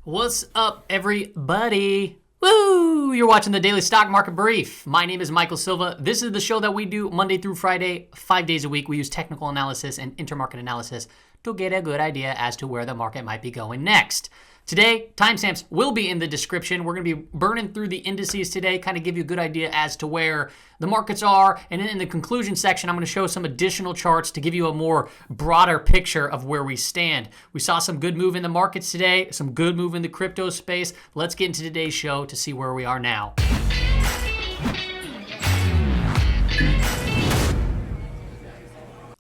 What's up, everybody? Woo! You're watching the Daily Stock Market Brief. My name is Michael Silva. This is the show that we do Monday through Friday, 5 days a week. We use technical analysis and intermarket analysis to get a good idea as to where the market might be going next. Today, timestamps will be in the description. We're going to be burning through the indices today, kind of give you a good idea as to where the markets are. And then in the conclusion section, I'm going to show some additional charts to give you a more broader picture of where we stand. We saw some good move in the markets today, some good move in the crypto space. Let's get into today's show to see where we are now.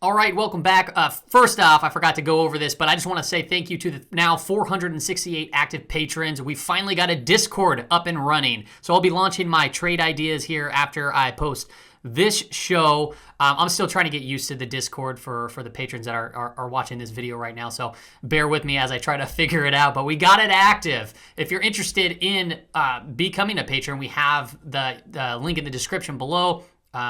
All right, welcome back. First off, I forgot to go over this, but I just want to say thank you to the now 468 active patrons. We finally got a Discord up and running. So I'll be launching my trade ideas here after I post this show. I'm still trying to get used to the Discord for the patrons that are watching this video right now. So bear with me as I try to figure it out, but we got it active. If you're interested in becoming a patron, we have the link in the description below.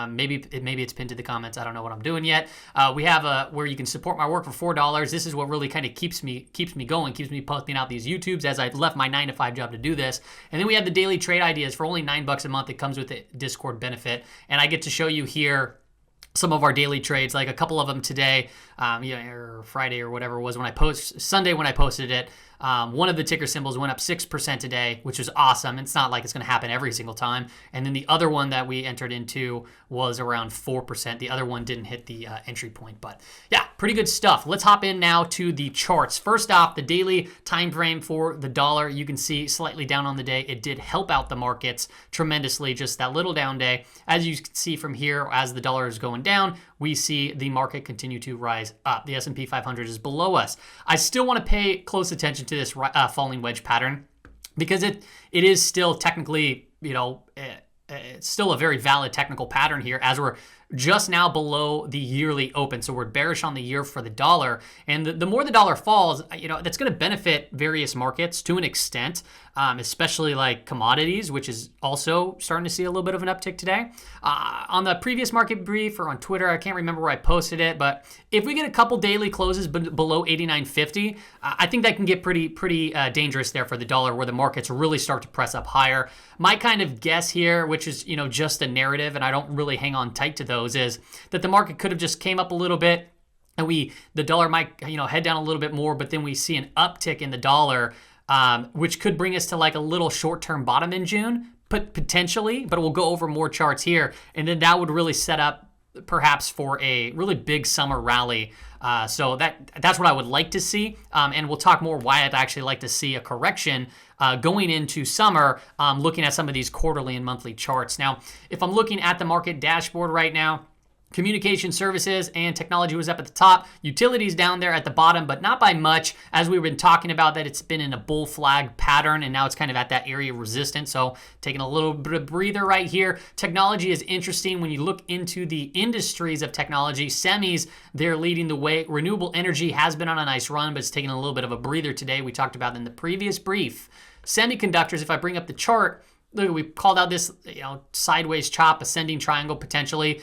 Maybe it's pinned to the comments. I don't know what I'm doing yet. We have where you can support my work for $4. This is what really kind of keeps me going, keeps me posting out these YouTubes as I've left my 9-to-5 job to do this. And then we have the daily trade ideas for only $9 a month. It comes with a Discord benefit, and I get to show you here some of our daily trades, like a couple of them today, or Friday or whatever it was Sunday when I posted it. One of the ticker symbols went up 6% today, which was awesome. It's not like it's going to happen every single time. And then the other one that we entered into was around 4%. The other one didn't hit the entry point, but yeah, pretty good stuff. Let's hop in now to the charts. First off, the daily time frame for the dollar. You can see slightly down on the day. It did help out the markets tremendously, just that little down day. As you can see from here, as the dollar is going down, we see the market continue to rise up. The S&P 500 is below us. I still want to pay close attention to this falling wedge pattern because it is still technically, it's still a very valid technical pattern here as we're just now below the yearly open. So we're bearish on the year for the dollar. And the more the dollar falls, that's going to benefit various markets to an extent, especially like commodities, which is also starting to see a little bit of an uptick today. On the previous market brief or on Twitter, I can't remember where I posted it, but if we get a couple daily closes below 89.50, I think that can get pretty dangerous there for the dollar, where the markets really start to press up higher. My kind of guess here, which is just a narrative, and I don't really hang on tight to those, is that the market could have just came up a little bit and the dollar might head down a little bit more, but then we see an uptick in the dollar, which could bring us to like a little short-term bottom in June, potentially, but we'll go over more charts here, and then that would really set up perhaps for a really big summer rally. So that's what I would like to see, and we'll talk more why I'd actually like to see a correction going into summer, looking at some of these quarterly and monthly charts. Now, if I'm looking at the market dashboard right now, communication services and technology was up at the top. Utilities down there at the bottom, but not by much. As we've been talking about, that it's been in a bull flag pattern, and now it's kind of at that area of resistance. So taking a little bit of breather right here. Technology is interesting when you look into the industries of technology. Semis, they're leading the way. Renewable energy has been on a nice run, but it's taking a little bit of a breather today. We talked about in the previous brief. Semiconductors, if I bring up the chart, look, we called out this sideways chop, ascending triangle potentially.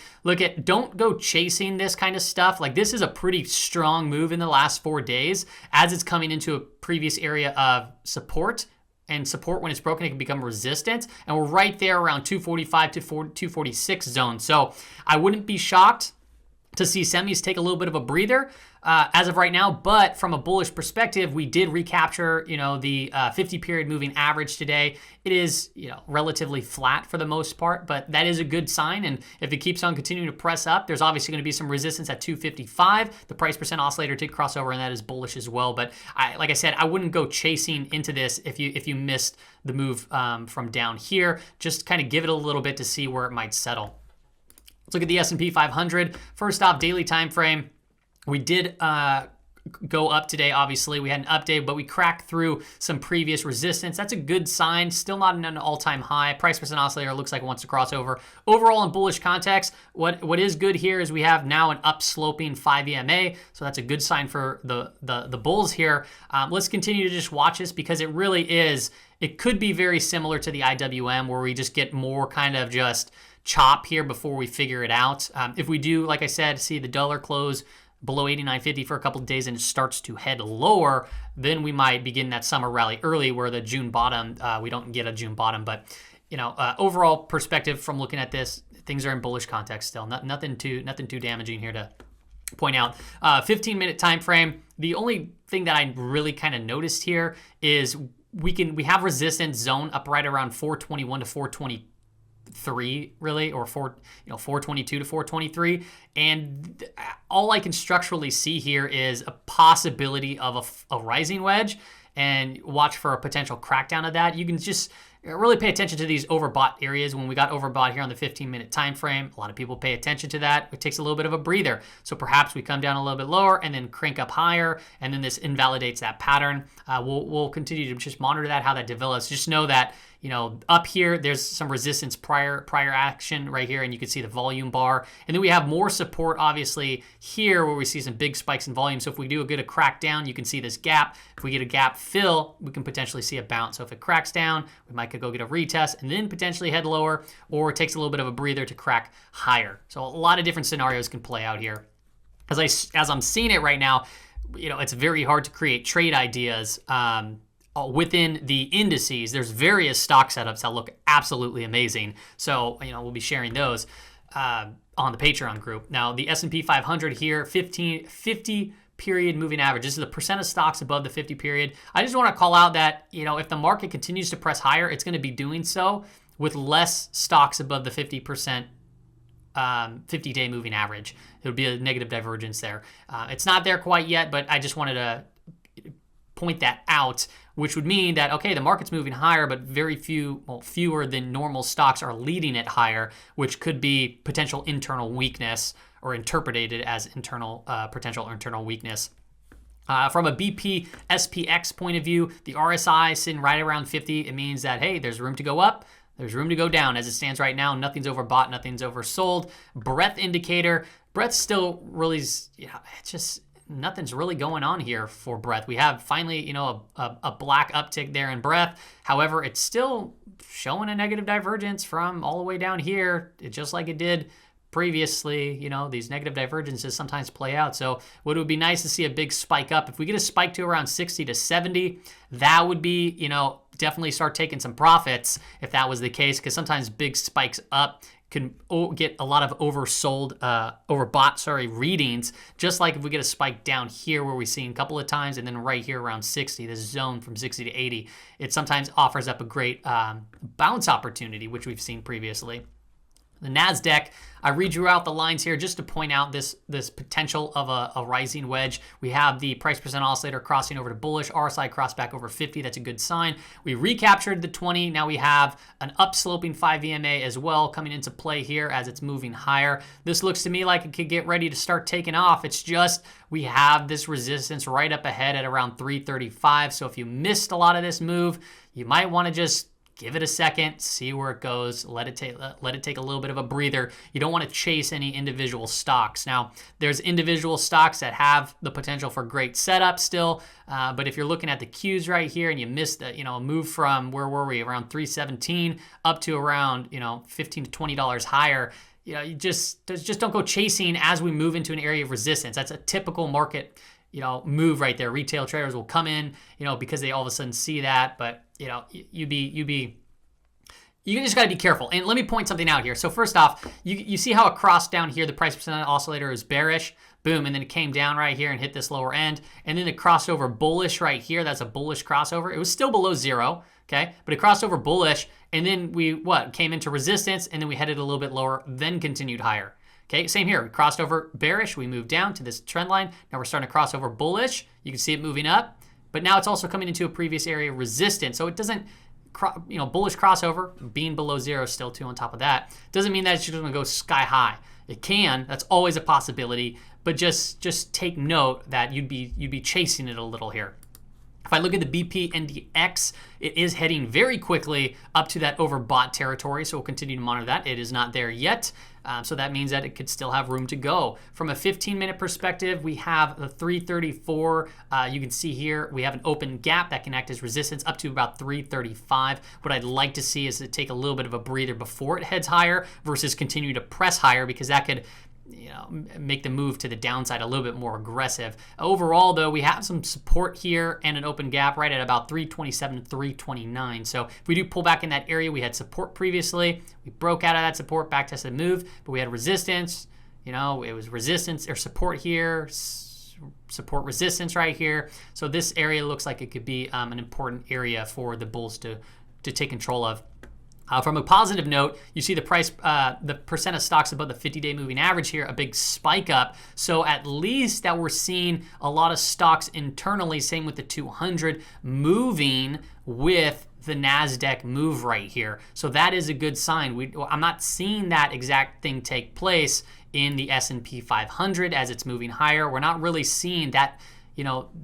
Don't go chasing this kind of stuff. Like, this is a pretty strong move in the last 4 days as it's coming into a previous area of support. And support, when it's broken, it can become resistance. And we're right there around 245 to 246 zone. So I wouldn't be shocked to see semis take a little bit of a breather as of right now. But from a bullish perspective, we did recapture, the 50-period moving average today. It is, relatively flat for the most part, but that is a good sign. And if it keeps on continuing to press up, there's obviously going to be some resistance at 255. The price percent oscillator did cross over, and that is bullish as well. But like I said, I wouldn't go chasing into this if you missed the move from down here. Just kind of give it a little bit to see where it might settle. Let's look at the S&P 500. First off, daily time frame. We did go up today, obviously. We had an update, but we cracked through some previous resistance. That's a good sign. Still not an all-time high. Price percent oscillator looks like it wants to cross over. Overall, in bullish context, what is good here is we have now an upsloping 5 EMA, so that's a good sign for the bulls here. Let's continue to just watch this because it really is. It could be very similar to the IWM, where we just get more kind of just chop here before we figure it out. If we do, like I said, see the dollar close below 89.50 for a couple of days and it starts to head lower, then we might begin that summer rally early where the June bottom, we don't get a June bottom, but overall perspective from looking at this, things are in bullish context still. Nothing too damaging here to point out. 15-minute time frame. The only thing that I really kind of noticed here is we have resistance zone up right around 421 to 423 really, or 422 to 423, and all I can structurally see here is a possibility of a rising wedge, and watch for a potential crackdown of that. You can just really pay attention to these overbought areas. When we got overbought here on the 15-minute time frame, a lot of people pay attention to that. It takes a little bit of a breather. So perhaps we come down a little bit lower and then crank up higher, and then this invalidates that pattern. We'll continue to just monitor that, how that develops. Just know that up here, there's some resistance prior action right here, and you can see the volume bar. And then we have more support, obviously, here where we see some big spikes in volume. So if we do get a crackdown, you can see this gap. If we get a gap fill, we can potentially see a bounce. So if it cracks down, we might go get a retest and then potentially head lower, or it takes a little bit of a breather to crack higher. So a lot of different scenarios can play out here. As I'm seeing it right now, it's very hard to create trade ideas within the indices. There's various stock setups that look absolutely amazing. So, we'll be sharing those on the Patreon group. Now, the S&P 500 here, 50 period moving average. This is the percent of stocks above the 50 period. I just want to call out that, if the market continues to press higher, it's going to be doing so with less stocks above the 50%, 50-day moving average. It would be a negative divergence there. It's not there quite yet, but I just wanted to point that out, which would mean that, okay, the market's moving higher, but fewer than normal stocks are leading it higher, which could be potential internal weakness, or interpreted as potential internal weakness. From a BP SPX point of view, the RSI is sitting right around 50. It means that, hey, there's room to go up, there's room to go down. As it stands right now, nothing's overbought, nothing's oversold. Breadth indicator, breadth still really, it's just nothing's really going on here for breadth. We have finally, a black uptick there in breadth. However, it's still showing a negative divergence from all the way down here, just like it did previously. These negative divergences sometimes play out. So it would be nice to see a big spike up. If we get a spike to around 60 to 70, that would be, definitely start taking some profits if that was the case, because sometimes big spikes up can get a lot of overbought readings, just like if we get a spike down here where we've seen a couple of times, and then right here around 60, this zone from 60 to 80, it sometimes offers up a great bounce opportunity, which we've seen previously. The Nasdaq, I redrew out the lines here just to point out this potential of a rising wedge. We have the price percent oscillator crossing over to bullish, RSI crossed back over 50. That's a good sign. We recaptured the 20. Now we have an upsloping 5 EMA as well coming into play here as it's moving higher. This looks to me like it could get ready to start taking off. It's just we have this resistance right up ahead at around 335. So if you missed a lot of this move, you might want to just give it a second, see where it goes, let it take a little bit of a breather. You don't want to chase any individual stocks. Now, there's individual stocks that have the potential for great setup still, but if you're looking at the Qs right here and you missed a move from, where were we, around 317 up to around $15 to $20 higher, you just don't go chasing as we move into an area of resistance. That's a typical market move right there. Retail traders will come in, because they all of a sudden see that, but you just got to be careful. And let me point something out here. So first off, you see how it crossed down here. The price percent oscillator is bearish, boom, and then it came down right here and hit this lower end, and then it crossed over bullish right here. That's a bullish crossover. It was still below zero, okay, but it crossed over bullish, and then we came into resistance, and then we headed a little bit lower, then continued higher. Okay, same here. We crossed over bearish. We moved down to this trend line. Now we're starting to cross over bullish. You can see it moving up, but now it's also coming into a previous area of resistance. So it doesn't, bullish crossover, being below zero still too on top of that, doesn't mean that it's just going to go sky high. It can. That's always a possibility, but just take note that you'd be chasing it a little here. If I look at the BP NDX, it is heading very quickly up to that overbought territory, so we'll continue to monitor that. It is not there yet, so that means that it could still have room to go. From a 15-minute perspective, we have the 334. You can see here we have an open gap that can act as resistance up to about 335. What I'd like to see is to take a little bit of a breather before it heads higher versus continue to press higher, because that could make the move to the downside a little bit more aggressive. Overall, though, we have some support here and an open gap right at about 327, 329. So if we do pull back in that area, we had support previously. We broke out of that support, back tested move, but we had resistance. It was resistance or support here, support resistance right here. So this area looks like it could be an important area for the bulls to take control of. From a positive note, you see the price, the percent of stocks above the 50-day moving average here, a big spike up. So at least that we're seeing a lot of stocks internally, same with the 200, moving with the Nasdaq move right here. So that is a good sign. I'm not seeing that exact thing take place in the S&P 500 as it's moving higher. We're not really seeing that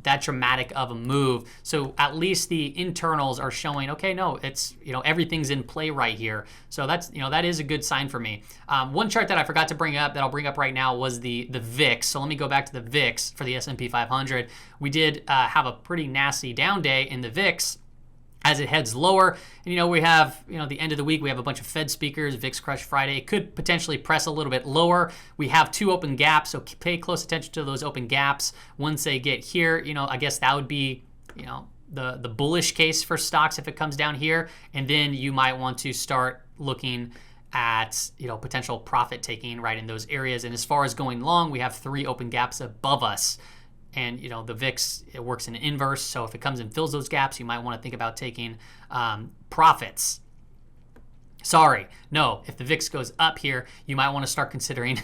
that dramatic of a move. So at least the internals are showing, okay, no, it's, everything's in play right here. So that's, that is a good sign for me. One chart that I forgot to bring up that I'll bring up right now was the VIX. So let me go back to the VIX for the S&P 500. We did have a pretty nasty down day in the VIX as it heads lower. And, we have, the end of the week, we have a bunch of Fed speakers, VIX Crush Friday. It could potentially press a little bit lower. We have 2 open gaps, so pay close attention to those open gaps. Once they get here, I guess that would be, the bullish case for stocks if it comes down here. And then you might want to start looking at, potential profit taking right in those areas. And as far as going long, we have 3 open gaps above us. And, the VIX, it works in an inverse. So if it comes and fills those gaps, you might want to think about taking profits. Sorry, no, if the VIX goes up here, you might want to start considering,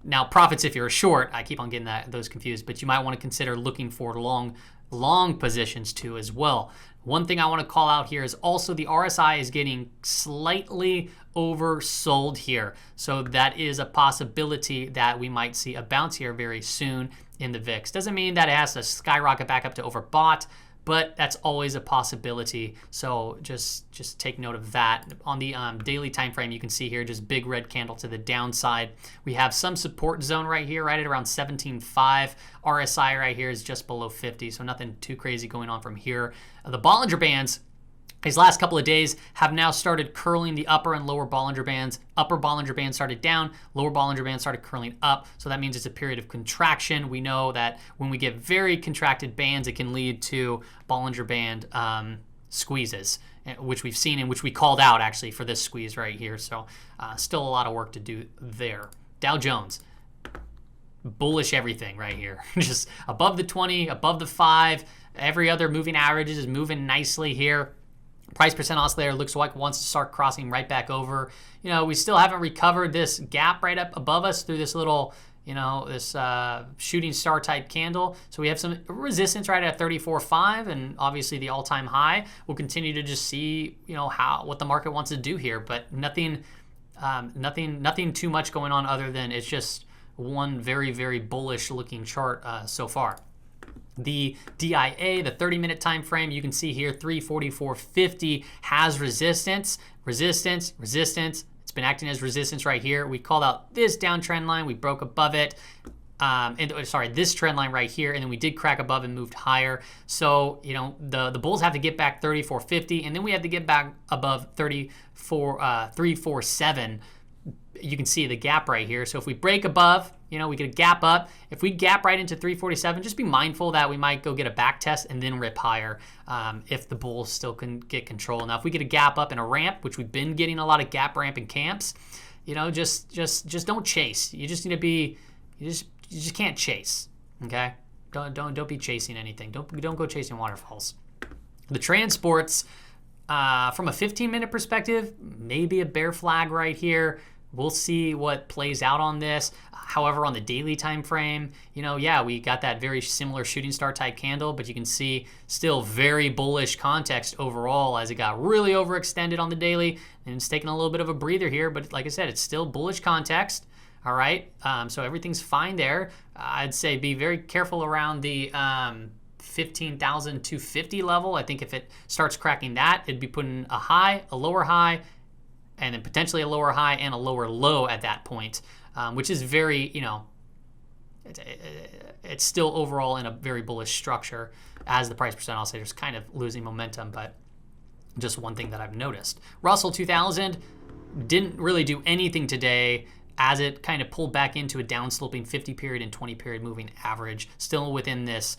now profits if you're a short, I keep on getting those confused, but you might want to consider looking for long positions too as well. One thing I want to call out here is also the RSI is getting slightly oversold here. So that is a possibility that we might see a bounce here very soon in the VIX. Doesn't mean that it has to skyrocket back up to overbought, but that's always a possibility. So just take note of that. On the daily time frame, you can see here just big red candle to the downside. We have some support zone right here, right at around 17.5. RSI right here is just below 50, so nothing too crazy going on from here. The Bollinger Bands, these last couple of days have now started curling the upper and lower Bollinger Bands. Upper Bollinger Band started down, lower Bollinger Band started curling up. So that means it's a period of contraction. We know that when we get very contracted bands, it can lead to Bollinger Band squeezes, which we've seen and which we called out actually for this squeeze right here. So still a lot of work to do there. Dow Jones, bullish everything right here. Just above the 20, above the 5. Every other moving averages is moving nicely here. Price percent oscillator looks like it wants to start crossing right back over. We still haven't recovered this gap right up above us through this little, this shooting star type candle. So we have some resistance right at 34.5 and obviously the all-time high. We'll continue to just see, what the market wants to do here, but nothing too much going on other than it's just one very, very bullish looking chart so far. The DIA, the 30-minute time frame, you can see here 344.50 has resistance. It's been acting as resistance right here. We called out this downtrend line. We broke above it. This trend line right here, and then we did crack above and moved higher. So, the bulls have to get back 34.50, and then we have to get back above 347. You can see the gap right here. So if we break above, we get a gap up. If we gap right into 347, just be mindful that we might go get a back test and then rip higher if the bulls still can get control. Now, if we get a gap up and a ramp, which we've been getting a lot of gap ramp in camps, just don't chase. You just need to be, you just can't chase. Okay, don't be chasing anything. Don't go chasing waterfalls. The transports, from a 15-minute perspective, maybe a bear flag right here. We'll see what plays out on this. However, on the daily time frame, we got that very similar shooting star type candle, but you can see still very bullish context overall as it got really overextended on the daily, and it's taking a little bit of a breather here, but like I said, it's still bullish context. All right, so everything's fine there. I'd say be very careful around the 15,250 level. I think if it starts cracking that, it'd be putting a high, a lower high, and then potentially a lower high and a lower low at that point, which is very, it's still overall in a very bullish structure as the price percent oscillator is kind of losing momentum, but just one thing that I've noticed. Russell 2000 didn't really do anything today. as it kind of pulled back into a downsloping 50 period and 20 period moving average, still within this,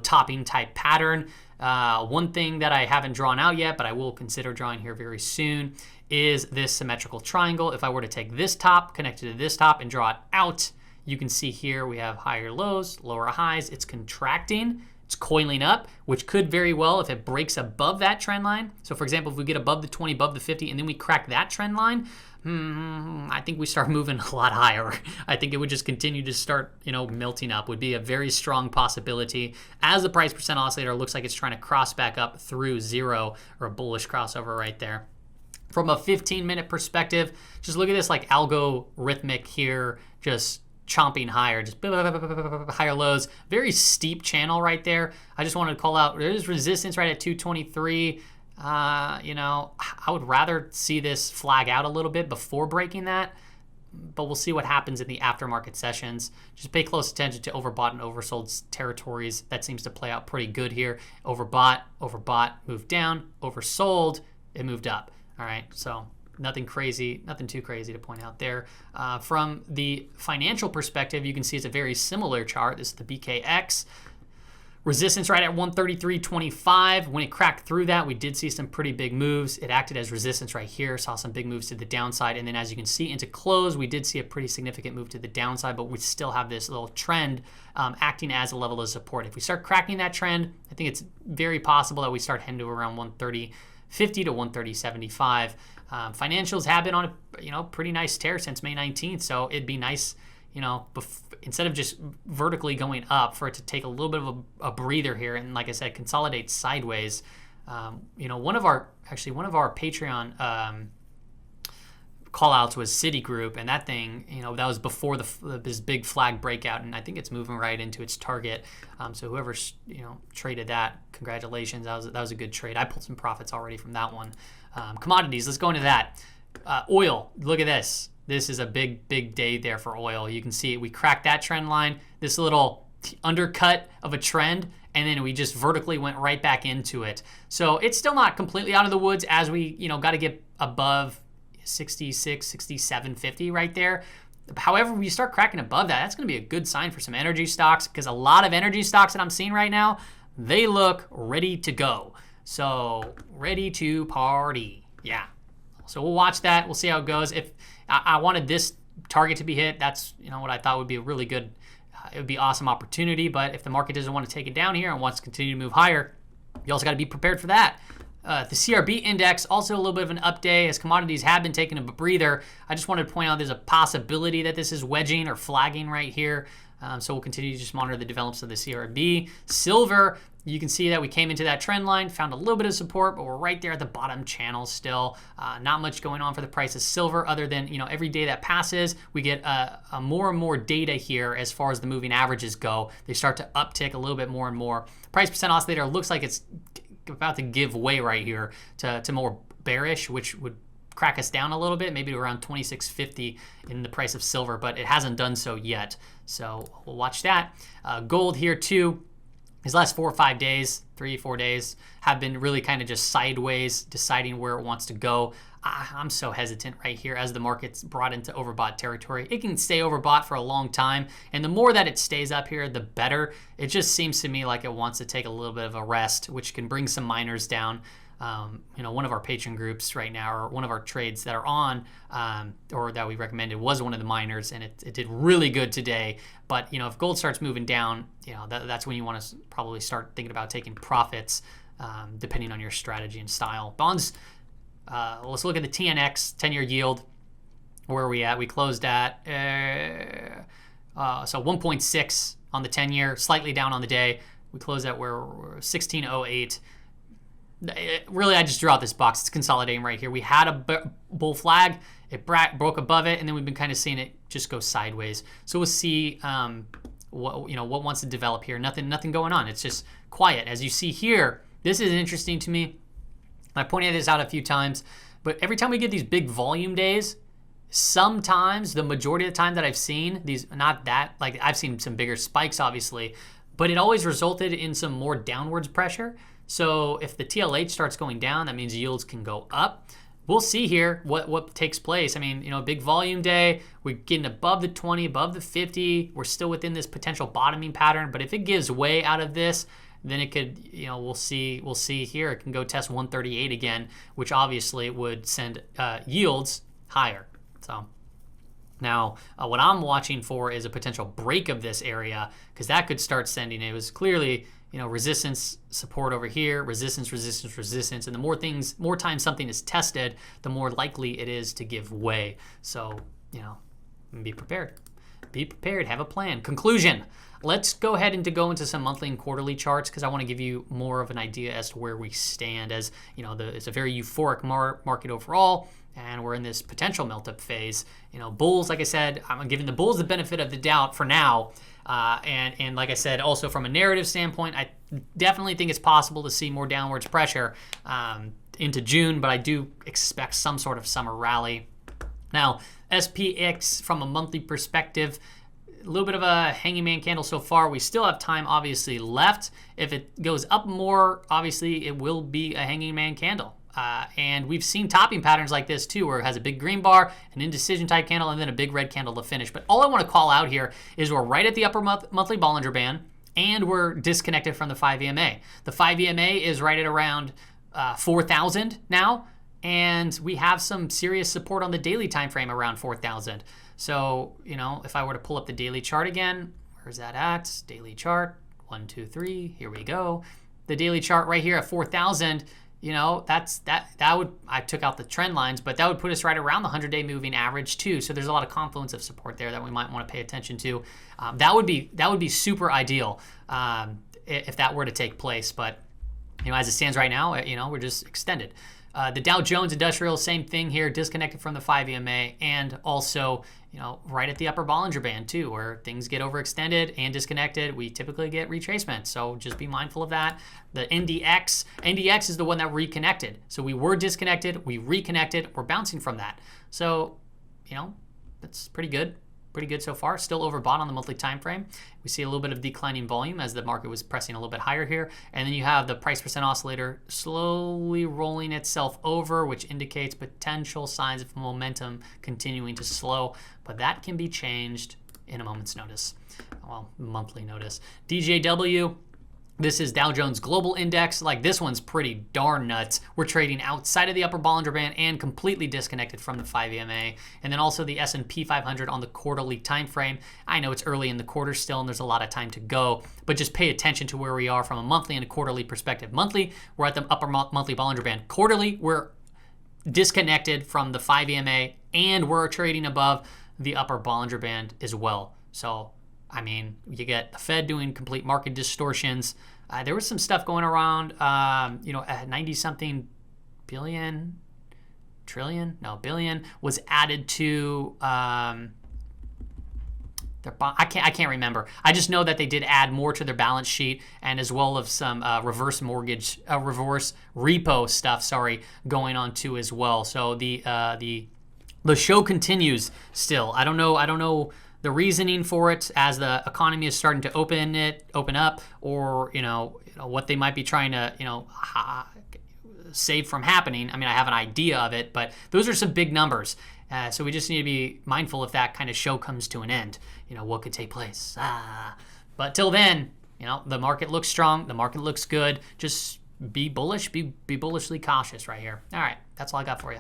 topping type pattern. One thing that I haven't drawn out yet, but I will consider drawing here very soon, is this symmetrical triangle. If I were to take this top, connect it to this top, and draw it out, you can see here we have higher lows, lower highs. It's contracting. It's coiling up, which could very well, if it breaks above that trend line. So for example, if we get above the 20, above the 50, and then we crack that trend line, I think we start moving a lot higher. I think it would just continue to start, melting up. Would be a very strong possibility as the price percent oscillator looks like it's trying to cross back up through zero, or a bullish crossover right there. From a 15-minute perspective, just look at this like algorithmic here, just chomping higher, just higher lows. Very steep channel right there. I just wanted to call out, there's resistance right at 223. I would rather see this flag out a little bit before breaking that, but we'll see what happens in the aftermarket sessions. Just pay close attention to overbought and oversold territories. That seems to play out pretty good here. Overbought, moved down. Oversold, it moved up. All right, so nothing crazy, nothing too crazy to point out there. From the financial perspective, you can see it's a very similar chart. This is the BKX. Resistance right at 133.25. When it cracked through that, we did see some pretty big moves. It acted as resistance right here, saw some big moves to the downside. And then as you can see into close, we did see a pretty significant move to the downside, but we still have this little trend acting as a level of support. If we start cracking that trend, I think it's very possible that we start heading to around 130.50 to 130.75. Financials have been on a pretty nice tear since May 19th, so it'd be nice, instead of just vertically going up, for it to take a little bit of a breather here and, like I said, consolidate sideways. One of our Patreon call outs was Citigroup, and that thing, that was before this big flag breakout, and I think it's moving right into its target. So whoever traded that, congratulations. That was a good trade. I pulled some profits already from that one. Commodities, let's go into that. Oil, look at this. This is a big day there for oil. You can see it. We cracked that trend line, this little undercut of a trend, and then we just vertically went right back into it. So it's still not completely out of the woods, as we got to get above 66, 67, 50 right there. However, when you start cracking above that, that's going to be a good sign for some energy stocks, because a lot of energy stocks that I'm seeing right now, they look ready to go. So ready to party. Yeah. So we'll watch that. We'll see how it goes. If I wanted this target to be hit, that's what I thought would be a really good, it would be awesome opportunity. But if the market doesn't want to take it down here and wants to continue to move higher, you also got to be prepared for that. The CRB index, also a little bit of an update, as commodities have been taking a breather. I just wanted to point out there's a possibility that this is wedging or flagging right here. So we'll continue to just monitor the developments of the CRB. Silver, you can see that we came into that trend line, found a little bit of support, but we're right there at the bottom channel still. Not much going on for the price of silver, other than every day that passes, we get a more and more data here as far as the moving averages go. They start to uptick a little bit more and more. Price percent oscillator looks like it's about to give way right here to more bearish, which would crack us down a little bit, maybe to around 26.50 in the price of silver, but it hasn't done so yet. So we'll watch that. Gold here too. These last 4 or 5 days, 3-4 days, have been really kind of just sideways, deciding where it wants to go. I'm so hesitant right here as the market's brought into overbought territory. It can stay overbought for a long time, and the more that it stays up here, the better. It just seems to me like it wants to take a little bit of a rest, which can bring some miners down. One of our patron groups right now, or one of our trades that are on, or that we recommended, was one of the miners, and it did really good today. But if gold starts moving down, that's when you want to probably start thinking about taking profits, depending on your strategy and style. Bonds, let's look at the TNX 10-year yield. Where are we at? We closed at so 1.6 on the 10-year, slightly down on the day. We closed at where we're 16.08. Really, I just drew out this box. It's consolidating right here. We had a bull flag. It broke above it, and then we've been kind of seeing it just go sideways. So we'll see what wants to develop here. Nothing going on. It's just quiet. As you see here, this is interesting to me. I pointed this out a few times, but every time we get these big volume days, sometimes, the majority of the time that I've seen these, I've seen some bigger spikes, obviously, but it always resulted in some more downwards pressure. So if the TLH starts going down, that means yields can go up. we'll see here what takes place. I mean, you know, big volume day. We're getting above the 20, above the 50. We're still within this potential bottoming pattern. But if it gives way out of this, then it could, you know, we'll see here. It can go test 138 again, which obviously would send yields higher. So now what I'm watching for is a potential break of this area, because that could start sending. It was clearly, you know, resistance, support over here, resistance, resistance, resistance. And the more times something is tested, the more likely it is to give way. So, you know, be prepared. Be prepared. Have a plan. Conclusion. Let's go ahead and go into some monthly and quarterly charts, because I want to give you more of an idea as to where we stand. As you know, it's a very euphoric market overall, and we're in this potential melt-up phase. You know, bulls, like I said, I'm giving the bulls the benefit of the doubt for now. And like I said, also from a narrative standpoint, I definitely think it's possible to see more downwards pressure into June, but I do expect some sort of summer rally. Now, SPX from a monthly perspective, a little bit of a hanging man candle so far. We still have time, obviously, left. If it goes up more, obviously, it will be a hanging man candle. And we've seen topping patterns like this too, where it has a big green bar, an indecision type candle, and then a big red candle to finish. But all I want to call out here is we're right at the upper monthly Bollinger Band, and we're disconnected from the 5 EMA. The 5 EMA is right at around 4,000 now, and we have some serious support on the daily time frame around 4,000. So, you know, if I were to pull up the daily chart again, where's that at? Daily chart, 1, 2, 3, here we go. The daily chart right here at 4,000, you know, that would, I took out the trend lines, but that would put us right around the 100-day moving average too. So there's a lot of confluence of support there that we might want to pay attention to. That would be super ideal if that were to take place. But, you know, as it stands right now, you know, we're just extended. The Dow Jones Industrial, same thing here, disconnected from the 5 EMA, and also, you know, right at the upper Bollinger Band too, where things get overextended and disconnected. We typically get retracement, so just be mindful of that. The NDX is the one that reconnected. So we were disconnected, we reconnected, we're bouncing from that. So, you know, that's pretty good. Pretty good so far. Still overbought on the monthly time frame. We see a little bit of declining volume as the market was pressing a little bit higher here. And then you have the price percent oscillator slowly rolling itself over, which indicates potential signs of momentum continuing to slow. But that can be changed in a moment's notice. Well, monthly notice. DJW. This is Dow Jones Global Index. Like, this one's pretty darn nuts. We're trading outside of the upper Bollinger Band and completely disconnected from the 5 EMA. And then also the S&P 500 on the quarterly time frame. I know it's early in the quarter still and there's a lot of time to go, but just pay attention to where we are from a monthly and a quarterly perspective. Monthly, we're at the upper monthly Bollinger Band. Quarterly, we're disconnected from the 5 EMA and we're trading above the upper Bollinger Band as well. So, I mean, you get the Fed doing complete market distortions. There was some stuff going around, you know, 90-something billion was added to their bond. I can't remember. I just know that they did add more to their balance sheet, and as well as some reverse repo stuff, going on too as well. So the show continues still. I don't know the reasoning for it as the economy is starting to open up, or you know what they might be trying to save from happening. I mean, I have an idea of it, but those are some big numbers. So we just need to be mindful if that kind of show comes to an end. You know, what could take place. But till then, you know, the market looks strong. The market looks good. Just be bullish. Be bullishly cautious right here. All right, that's all I got for you.